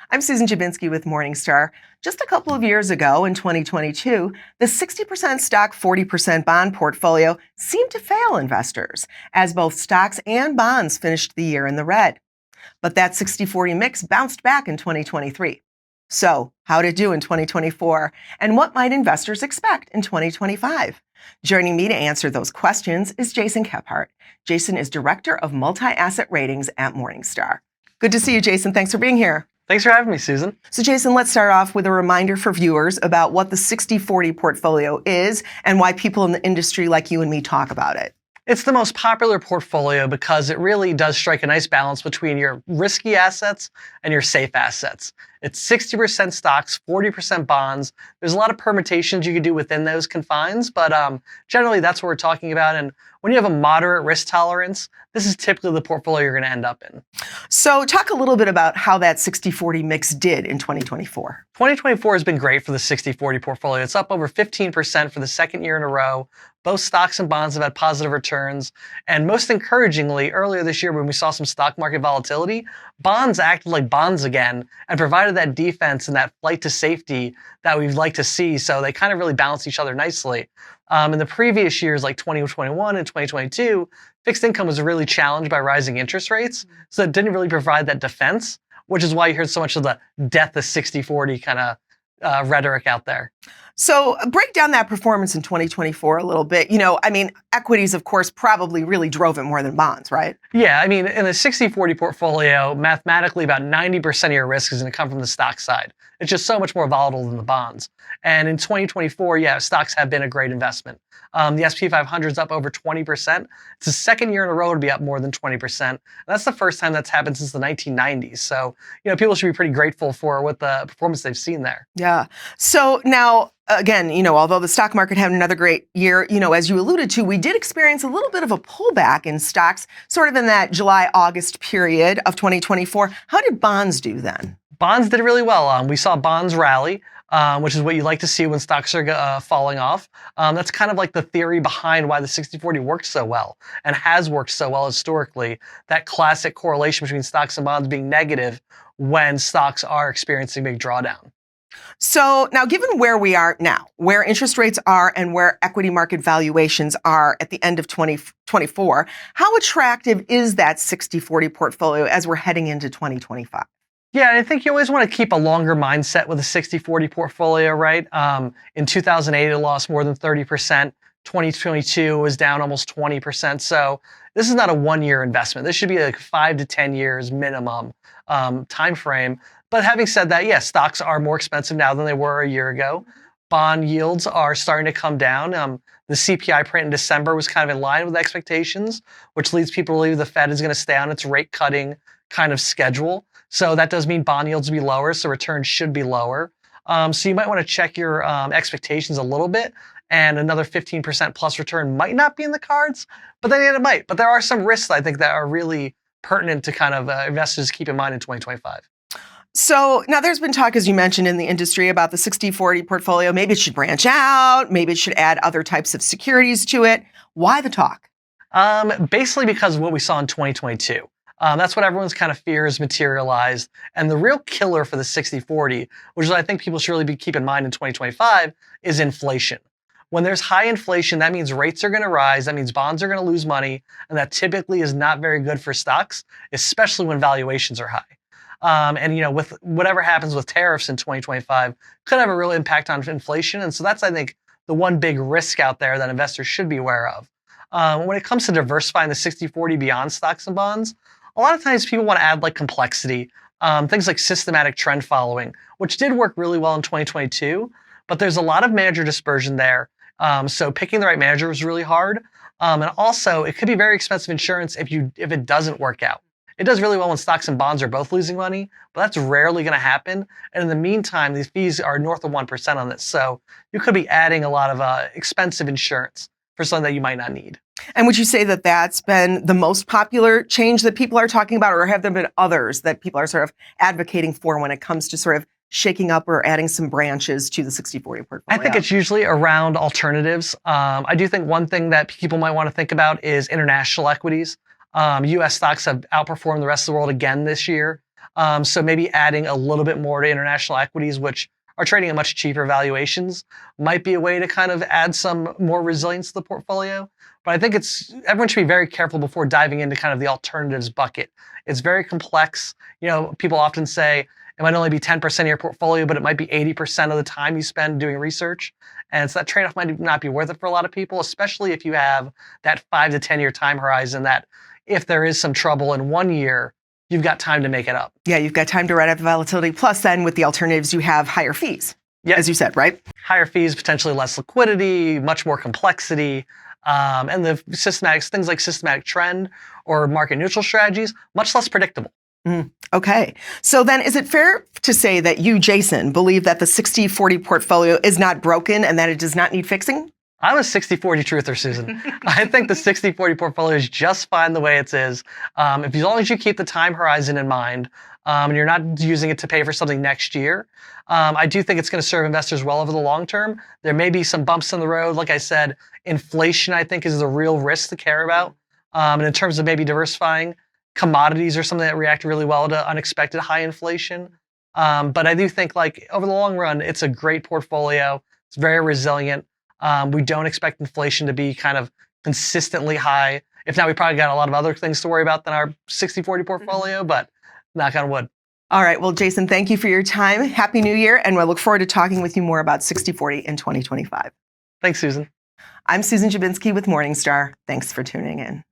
I'm Susan Jabinski with Morningstar. Just a couple of years ago, in 2022, the 60% stock, 40% bond portfolio seemed to fail investors, as both stocks and bonds finished the year in the red. But that 60-40 mix bounced back in 2023. So, how'd it do in 2024? And what might investors expect in 2025? Joining me to answer those questions is Jason Kephart. Jason is Director of Multi-Asset Ratings at Morningstar. Good to see you, Jason. Thanks for being here. Thanks for having me, Susan. So, Jason, let's start off with a reminder for viewers about what the 60-40 portfolio is and why people in the industry like you and me talk about it. It's the most popular portfolio because it really does strike a nice balance between your risky assets and your safe assets. It's 60% stocks, 40% bonds. There's a lot of permutations you could do within those confines, but generally that's what we're talking about. And when you have a moderate risk tolerance, this is typically the portfolio you're going to end up in. So talk a little bit about how that 60-40 mix did in 2024. 2024 has been great for the 60-40 portfolio. It's up over 15% for the second year in a row. Both stocks and bonds have had positive returns. And most encouragingly, earlier this year when we saw some stock market volatility, bonds acted like bonds again and provided that defense and that flight to safety that we'd like to see. So they kind of really balance each other nicely. In the previous years, like 2021 and 2022, fixed income was really challenged by rising interest rates. So it didn't really provide that defense, which is why you heard so much of the death of 60-40 kind of rhetoric out there. So break down that performance in 2024 a little bit. Equities, of course, probably really drove it more than bonds, right? Yeah, in a 60-40 portfolio, mathematically about 90% of your risk is going to come from the stock side. It's just so much more volatile than the bonds. And in 2024, yeah, stocks have been a great investment. The S&P 500 is up over 20%. It's the second year in a row to be up more than 20%. And that's the first time that's happened since the 1990s. So, people should be pretty grateful for what the performance they've seen there. Yeah. So now, again, although the stock market had another great year, as you alluded to, we did experience a little bit of a pullback in stocks, sort of in that July-August period of 2024. How did bonds do then? Bonds did really well. We saw bonds rally, which is what you like to see when stocks are falling off. That's kind of like the theory behind why the 60-40 works so well and has worked so well historically. That classic correlation between stocks and bonds being negative when stocks are experiencing big drawdown. So now, given where we are now, where interest rates are and where equity market valuations are at the end of 2024, how attractive is that 60-40 portfolio as we're heading into 2025? Yeah, I think you always want to keep a longer mindset with a 60-40 portfolio, right? In 2008, it lost more than 30%. 2022 was down almost 20%. So this is not a one-year investment. This should be like 5 to 10 years minimum time frame. But having said that, yes, stocks are more expensive now than they were a year ago. Bond yields are starting to come down. The CPI print in December was kind of in line with expectations, which leads people to believe the Fed is going to stay on its rate cutting kind of schedule. So that does mean bond yields will be lower, so returns should be lower. So you might want to check your expectations a little bit, and another 15% plus return might not be in the cards, but then it might. But there are some risks, I think, that are really pertinent to kind of investors keep in mind in 2025. So now there's been talk, as you mentioned, in the industry about the 60-40 portfolio. Maybe it should branch out. Maybe it should add other types of securities to it. Why the talk? Basically because of what we saw in 2022. That's what everyone's kind of fears materialized. And the real killer for the 60-40, which is I think people should really keep in mind in 2025, is inflation. When there's high inflation, that means rates are going to rise. That means bonds are going to lose money. And that typically is not very good for stocks, especially when valuations are high. With whatever happens with tariffs in 2025 could have a real impact on inflation. And so that's, I think, the one big risk out there that investors should be aware of. When it comes to diversifying the 60-40 beyond stocks and bonds, a lot of times people want to add like complexity, things like systematic trend following, which did work really well in 2022, but there's a lot of manager dispersion there. So picking the right manager was really hard. And also it could be very expensive insurance if it doesn't work out. It does really well when stocks and bonds are both losing money, but that's rarely going to happen. And in the meantime, these fees are north of 1% on this. So you could be adding a lot of expensive insurance for something that you might not need. And would you say that that's been the most popular change that people are talking about, or have there been others that people are sort of advocating for when it comes to sort of shaking up or adding some branches to the 60-40 portfolio? I think it's usually around alternatives. I do think one thing that people might want to think about is international equities. U.S. stocks have outperformed the rest of the world again this year. So maybe adding a little bit more to international equities, which are trading at much cheaper valuations, might be a way to kind of add some more resilience to the portfolio. But I think everyone should be very careful before diving into kind of the alternatives bucket. It's very complex. People often say it might only be 10% of your portfolio, but it might be 80% of the time you spend doing research. And so that trade-off might not be worth it for a lot of people, especially if you have that 5 to 10-year time horizon that if there is some trouble in 1 year, you've got time to make it up. Yeah, you've got time to ride out the volatility. Plus, then with the alternatives, you have higher fees, as you said, right? Higher fees, potentially less liquidity, much more complexity. And the things like systematic trend or market neutral strategies, much less predictable. Okay. So then is it fair to say that you, Jason, believe that the 60-40 portfolio is not broken and that it does not need fixing? I'm a 60-40 truther, Susan. I think the 60-40 portfolio is just fine the way it is. As long as you keep the time horizon in mind and you're not using it to pay for something next year, I do think it's going to serve investors well over the long term. There may be some bumps in the road. Like I said, inflation, I think, is the real risk to care about. And in terms of maybe diversifying, commodities are something that react really well to unexpected high inflation. But I do think over the long run, it's a great portfolio. It's very resilient. We don't expect inflation to be kind of consistently high. If not, we probably got a lot of other things to worry about than our 60-40 portfolio, but knock on wood. All right. Well, Jason, thank you for your time. Happy New Year. And we'll look forward to talking with you more about 60-40 in 2025. Thanks, Susan. I'm Susan Jabinski with Morningstar. Thanks for tuning in.